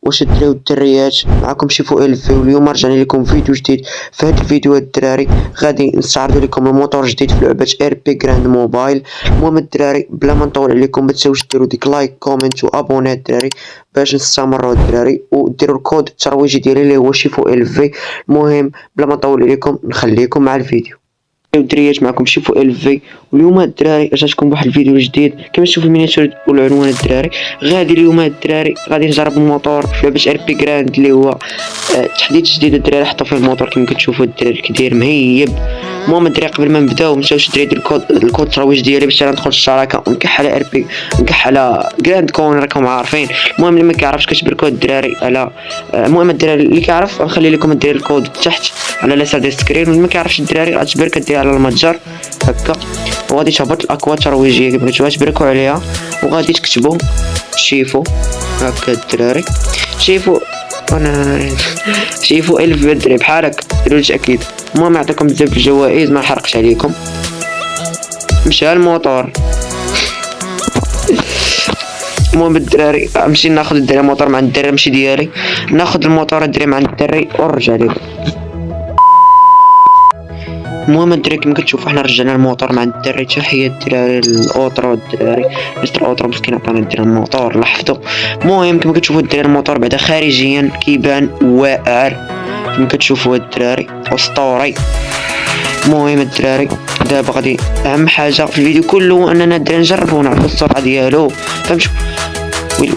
واش الدراري والدريات، معكم شيفو الفي، واليوم رجعنا لكم فيديو جديد. في هذا الفيديو الدراري غادي نستعرض لكم الموتور جديد في لعبة ار بي جراند موبايل. المهم الدراري بلا ما نطول عليكم ما تنساوش ديروا ديك لايك كومنت وابوني الدراري باش نستمروا الدراري، وديروا الكود الترويجي ديالي اللي هو شيفو الفي. المهم بلا ما نطول عليكم نخليكم مع الفيديو. الدريات معكم شيفو الفي، واليوم الدراري رجعتكم بواحد الفيديو جديد كما تشوفوا المينياتور والعنوان الدراري. غادي اليوم الدراري غادي نجرب الموتور في لعبة ار بي جراند اللي هو تحديث جديد الدراري حطوا فيه الموتور كما كتشوفوا الدراري كداير مهيب. المهم الدراري قبل ما نبداو متنساوش الدراري الكود الترويج ديالي باش ندخل الشراكه ونكح على ار بي، نكح على جراند كون راكم عارفين. المهم اللي ما كيعرفش كتبركوا الدراري على المهم الدراري اللي كيعرف غنخلي لكم الدراري الكود تحت على اليسار ديال السكرين، واللي ما كيعرفش الدراري غتبرك دير على المتجر هكا وغادي تهبط الاكوا الترويجيه كما كتشوفوا تبركوا عليها وغادي تكتبوا شيفو هكا الدراري. شيفو انا شيفو الف الدراري بحالك ديروا التاكيد. المهم نعطيكم بزاف الجوائز ما نحرقش عليكم. مشى الموتور. المهم الدراري نمشي ناخذ الدراري الموتور مع الدراري ماشي ديالي، ناخذ الموتور الدراري مع الدراري ونرجع لكم. المهم الدراري كما كتشوفوا حنا رجعنا الموتور مع الدراري. تحيه الدراري الاوترو الدراري مستر الاوترو مسكين عطانا الدراري الموتور لاحظتوا. المهم كما كتشوفوا الدراري الموتور بعدا خارجيا كيبان واعر كما كتشوفوا الدراري اسطوري. المهم الدراري دابا غادي اهم حاجه في الفيديو كله اننا الدراري نجربوا ونعرفوا السرعه ديالو فهمتوا. ويلي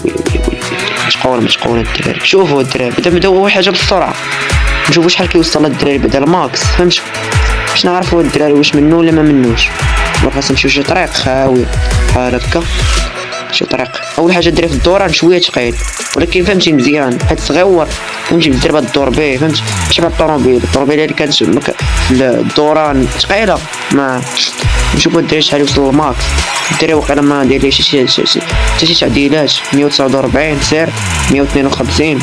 مشقون الدراري. شوفوا الدراري بداو اول حاجه بالسرعه نشوفوا شحال كيوصل الدراري بعدا الماكس فهمتوا باش نعرفوا الدراري واش منو ولا ما منوش. خاصنا نمشيو شي طريق خاوي بحال هكا شي طريق. اول حاجه الدراري في الدوران شويه ثقيل ولكن فهمتي مزيان حيت صغيور فهمتي بزاف الدور به فهمت ماشي بحال الطوموبيل اللي كانت في الدوران ثقيله. ما نشوفوا الدراري شحال يوصل الماكس. الدراري واقيلا ما داير ليه شي تعديلات. 149 سير 152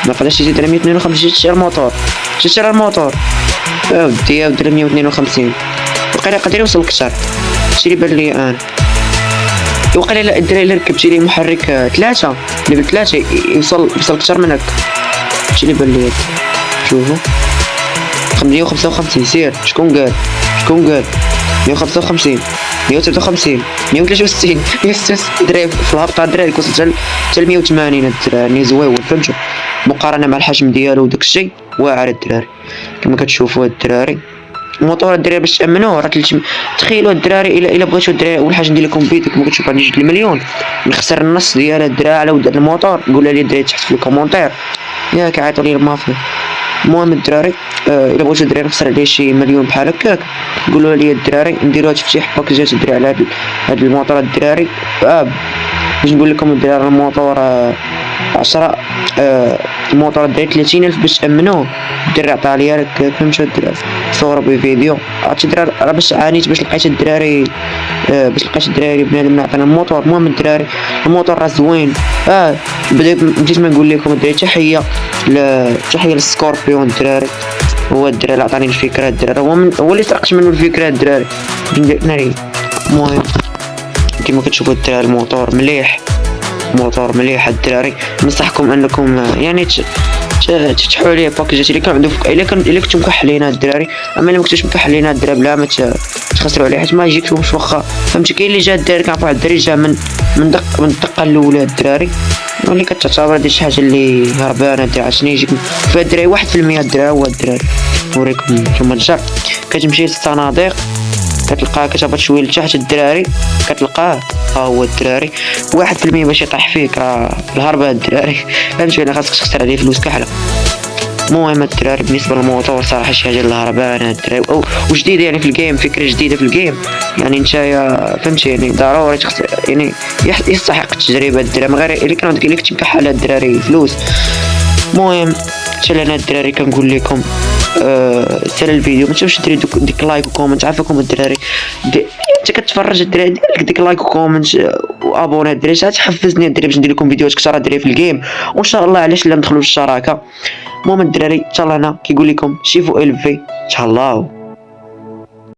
ما قدرش يزيد على 152. شرا الموتور ودي يا ودرا 152 وقيلا يقدر يوصل كثر. هادشي اللي بان لي انا. وقيلا لا الدراري الا ركبتي ليه محرك 3 ليفل 3 يوصل كثر من هكا. هادشي اللي بان لي. شوفوا 155 سير. شكون قال 155 153 163 الدراري في الهبطه الدراري كوصل حتى 180 الدراري زويون فهمتوا مقارنه مع الحجم ديالو وداك الشيء واعر الدراري كما كتشوفوا الدراري. الموتور الدراري باش تامنوه راه تخيلوا الدراري الا بغيتوا الدراري اول حاجه ندير لكم فيديو كما كتشوفوا عندي 2 مليون نخسر النص ديال الدراري على ود الموتور. قولوا لي الدراري تحت في الكومونتير ياك عيطوا لي المافيا. المهم الدراري الا بغيتوا الدراري نخسر عليه شي مليون بحال هكاك قولوا لي الدراري نديروا تفتيح باكيجات الدراري على هاد الموتور الدراري. باش نقول لكم الدراري الموتور 10 الموتور الدراري 30,000 باش تامنوه. الدراري عطا ليا راك فهمتوا الدراري صور بفيديو عرفتي الدراري راه باش عانيت باش لقيت الدراري بنادم عطانا الموتور. المهم الدراري الموتور راه زوين. بديت ما نقول لكم الدراري تحيه للسكوربيون الدراري. هو الدراري اللي عطاني الفكره الدراري هو اللي سرقت منه الفكره الدراري. المهم كما كتشوفوا الدراري الموتور مليح الدراري. ننصحكم انكم يعني تفتحوا عليه باكيجات الا كان عنده الا كنتم مكحلينها الدراري. اما الا ما كنتوش مكحلينها الدراري بلا ما تخسروا عليه حيت ما يجيكمش واخا فهمتي. كاين اللي جا الدراري كنعرف واحد الدراري جا من الدقه الاولى الدراري واللي كتعتبر هذه شي حاجه اللي هربانه الدراري عشان يجيك في الدراري 1% الدراري هو الدراري. نوريكم كما تجر كتمشي للصناديق كتلقاه كتهبط شويه لتحت الدراري كتلقاه ها هو الدراري 1% باش يطيح فيك راه الهربه الدراري فهمتي. انا خاصك تخسر عليه فلوس كحله. المهم الدراري بالنسبه للموتور صراحه شي حاجه الهربانه الدراري وجديده يعني في الجيم فكره جديده في الجيم يعني نتايا فهمتي يعني ضروري تخسر يعني يستحق التجربه الدراري غير الا كان عندك اللي كتمكحل الدراري فلوس. المهم حتى لنا الدراري كنقول لكم سال الفيديو ما تنساوش ديروا ديك لايك وكومنت. عافاكم الدراري انت كتفرج الدراري دير ديك لايك وكومنت وابوني الدراري تحفزني الدراري باش ندير لكم فيديوهات كثر الدراري في الجيم وان شاء الله علاش لا ندخلوا للشراكه. المهم الدراري تهلانا كيقول لكم شيفو الفي تهلاو.